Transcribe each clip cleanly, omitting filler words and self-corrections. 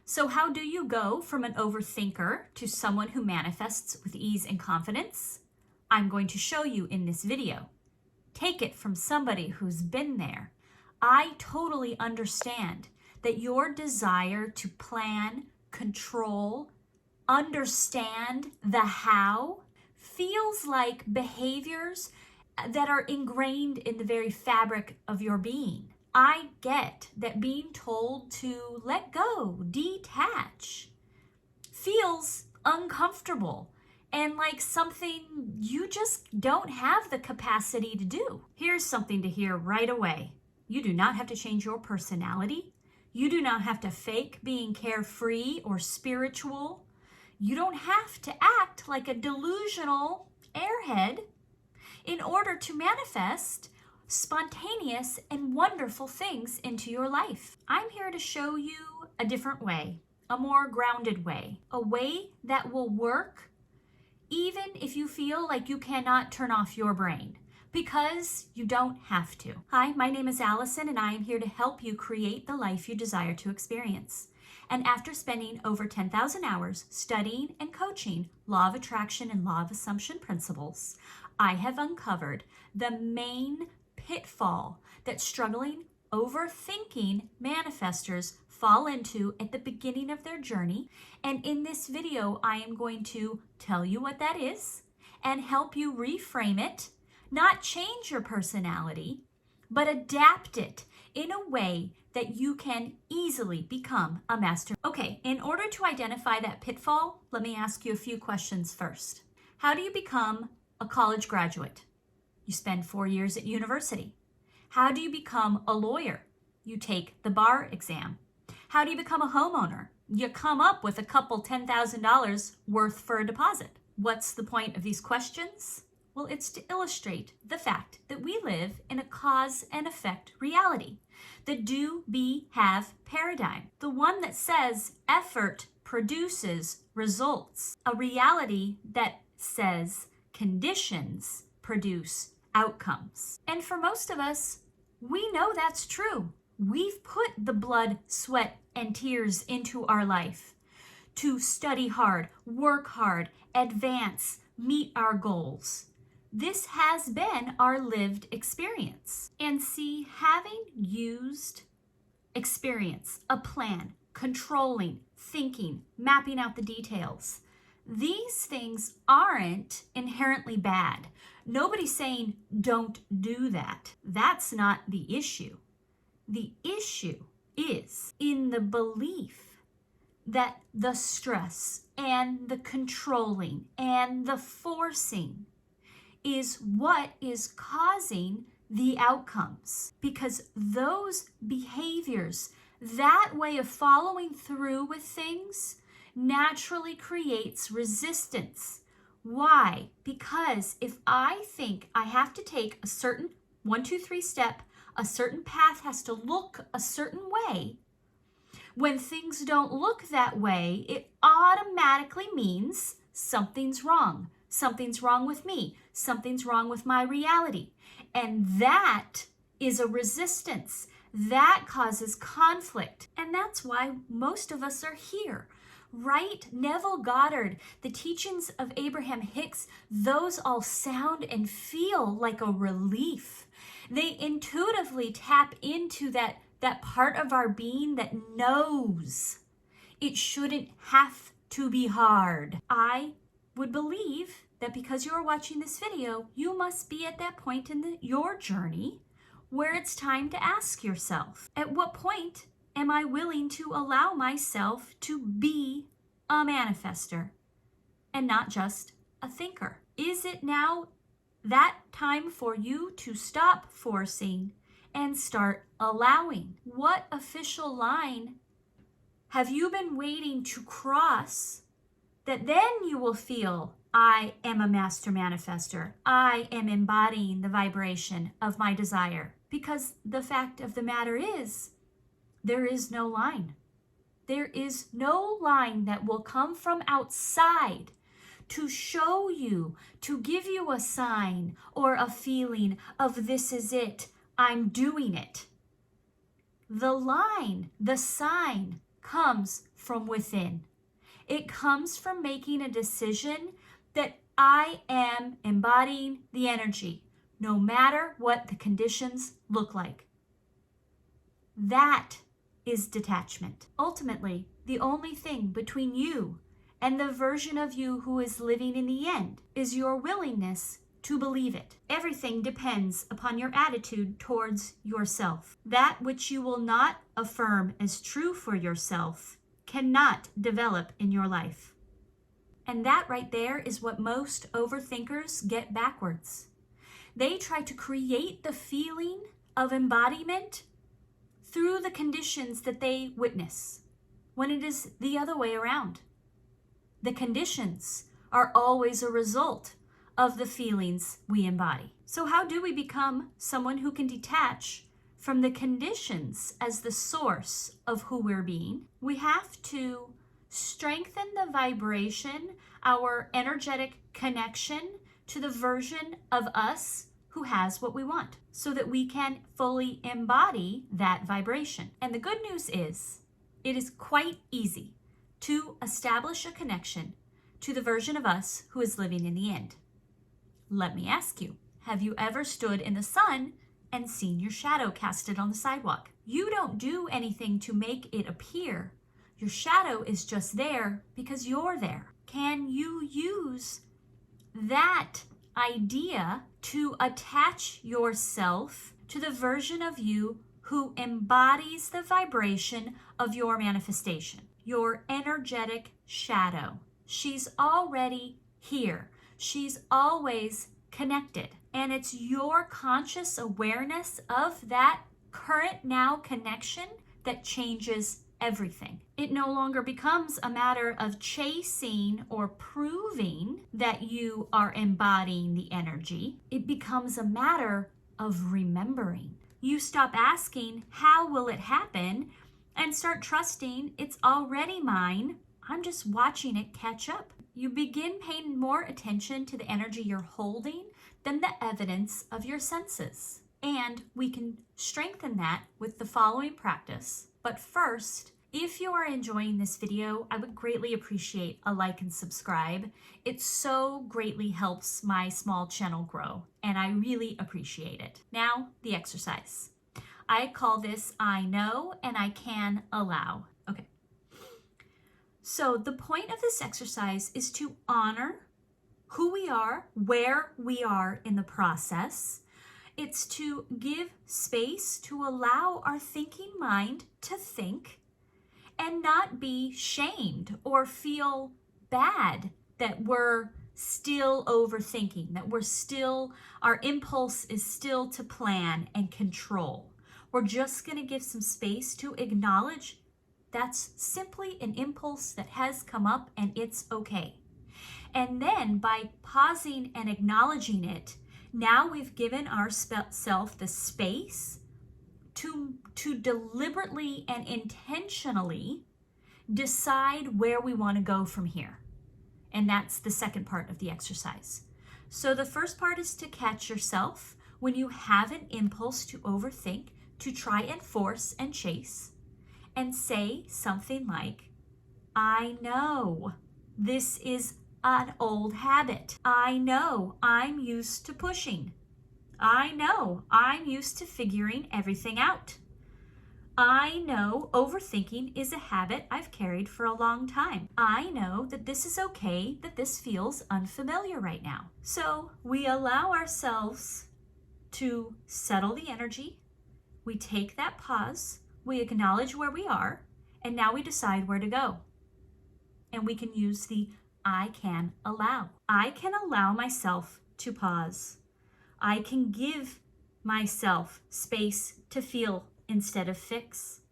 So how do you go from an overthinker to someone who manifests with ease and confidence? I'm going to show you in this video. Take it from somebody who's been there. I totally understand that your desire to plan, control, understand the how feels like behaviors that are ingrained in the very fabric of your being. I get that being told to let go, detach, feels uncomfortable and like something you just don't have the capacity to do. Here's something to hear right away. You do not have to change your personality. You do not have to fake being carefree or spiritual. You don't have to act like a delusional airhead in order to manifest spontaneous and wonderful things into your life. I'm here to show you a different way, a more grounded way, a way that will work even if you feel like you cannot turn off your brain, because you don't have to. Hi, my name is Allison, and I am here to help you create the life you desire to experience. And after spending over 10,000 hours studying and coaching law of attraction and law of assumption principles, I have uncovered the main pitfall that struggling, overthinking manifestors fall into at the beginning of their journey. And in this video, I am going to tell you what that is and help you reframe it, not change your personality, but adapt it in a way that you can easily become a master. Okay, in order to identify that pitfall, let me ask you a few questions first. How do you become a college graduate? You spend 4 years at university. How do you become a lawyer? You take the bar exam. How do you become a homeowner? You come up with a couple $10,000 worth for a deposit. What's the point of these questions? Well, it's to illustrate the fact that we live in a cause and effect reality, the do, be, have paradigm, the one that says effort produces results, a reality that says conditions produce outcomes. And for most of us, we know that's true. We've put the blood, sweat, and tears into our life to study hard, work hard, advance, meet our goals. This has been our lived experience. And see, having used experience, a plan, controlling, thinking, mapping out the details, these things aren't inherently bad. Nobody's saying don't do that. That's not the issue. The issue is in the belief that the stress and the controlling and the forcing is what is causing the outcomes. Because those behaviors, that way of following through with things, naturally creates resistance. Why? Because if I think I have to take a certain 1, 2, 3 step, a certain path has to look a certain way, when things don't look that way, it automatically means something's wrong. Something's wrong with me. Something's wrong with my reality. And that is a resistance. That causes conflict. And that's why most of us are here. Right? Neville Goddard, the teachings of Abraham Hicks, those all sound and feel like a relief. They intuitively tap into that part of our being that knows it shouldn't have to be hard. I would believe that because you're watching this video, you must be at that point in your journey where it's time to ask yourself, at what point am I willing to allow myself to be a manifester and not just a thinker? Is it now that time for you to stop forcing and start allowing? What official line have you been waiting to cross that then you will feel, I am a master manifester. I am embodying the vibration of my desire? Because the fact of the matter is, there is no line. There is no line that will come from outside to show you, to give you a sign or a feeling of this is it, I'm doing it. The line, the sign comes from within. It comes from making a decision that I am embodying the energy, no matter what the conditions look like. That is detachment. Ultimately, the only thing between you and the version of you who is living in the end is your willingness to believe it. Everything depends upon your attitude towards yourself. That which you will not affirm as true for yourself cannot develop in your life. And that right there is what most overthinkers get backwards. They try to create the feeling of embodiment through the conditions that they witness, when it is the other way around. The conditions are always a result of the feelings we embody. So how do we become someone who can detach from the conditions as the source of who we're being? We have to strengthen the vibration, our energetic connection to the version of us who has what we want, so that we can fully embody that vibration. And the good news is, it is quite easy to establish a connection to the version of us who is living in the end. Let me ask you, have you ever stood in the sun and seen your shadow casted on the sidewalk? You don't do anything to make it appear. Your shadow is just there because you're there. Can you use that idea to attach yourself to the version of you who embodies the vibration of your manifestation, your energetic shadow? She's already here. She's always connected. And it's your conscious awareness of that current now connection that changes everything. It no longer becomes a matter of chasing or proving that you are embodying the energy. It becomes a matter of remembering. You stop asking, how will it happen? And start trusting it's already mine. I'm just watching it catch up. You begin paying more attention to the energy you're holding than the evidence of your senses. And we can strengthen that with the following practice. But first, if you are enjoying this video, I would greatly appreciate a like and subscribe. It so greatly helps my small channel grow, and I really appreciate it. Now, the exercise. I call this I know and I can allow. Okay. So the point of this exercise is to honor who we are, where we are in the process. It's to give space to allow our thinking mind to think and not be shamed or feel bad that we're still overthinking, that our impulse is still to plan and control. We're just going to give some space to acknowledge that's simply an impulse that has come up and it's okay. And then by pausing and acknowledging it, now we've given ourselves the space to deliberately and intentionally decide where we want to go from here. And that's the second part of the exercise. So the first part is to catch yourself when you have an impulse to overthink, to try and force and chase, and say something like, I know this is an old habit. I know I'm used to pushing. I know I'm used to figuring everything out. I know overthinking is a habit I've carried for a long time. I know that this is okay, that this feels unfamiliar right now. So we allow ourselves to settle the energy. We take that pause, we acknowledge where we are, and now we decide where to go. And we can use the I can allow. I can allow myself to pause. I can give myself space to feel instead of fix.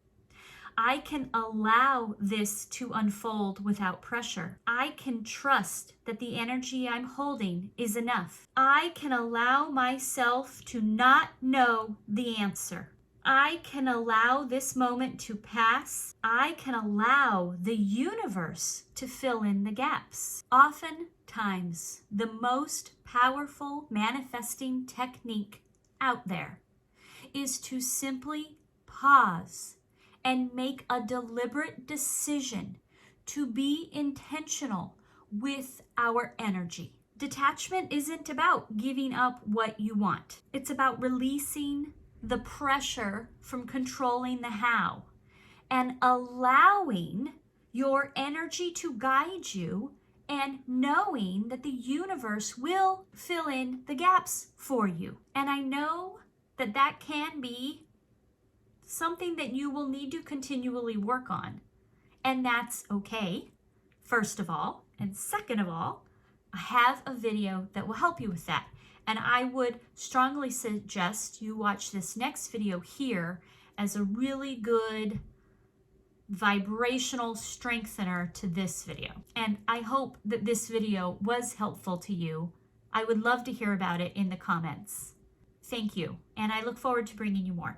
I can allow this to unfold without pressure. I can trust that the energy I'm holding is enough. I can allow myself to not know the answer. I can allow this moment to pass. I can allow the universe to fill in the gaps. Oftentimes, the most powerful manifesting technique out there is to simply pause and make a deliberate decision to be intentional with our energy. Detachment isn't about giving up what you want. It's about releasing the pressure from controlling the how and allowing your energy to guide you and knowing that the universe will fill in the gaps for you. And I know that that can be something that you will need to continually work on. And that's okay, first of all. And second of all, I have a video that will help you with that. And I would strongly suggest you watch this next video here as a really good vibrational strengthener to this video. And I hope that this video was helpful to you. I would love to hear about it in the comments. Thank you, and I look forward to bringing you more.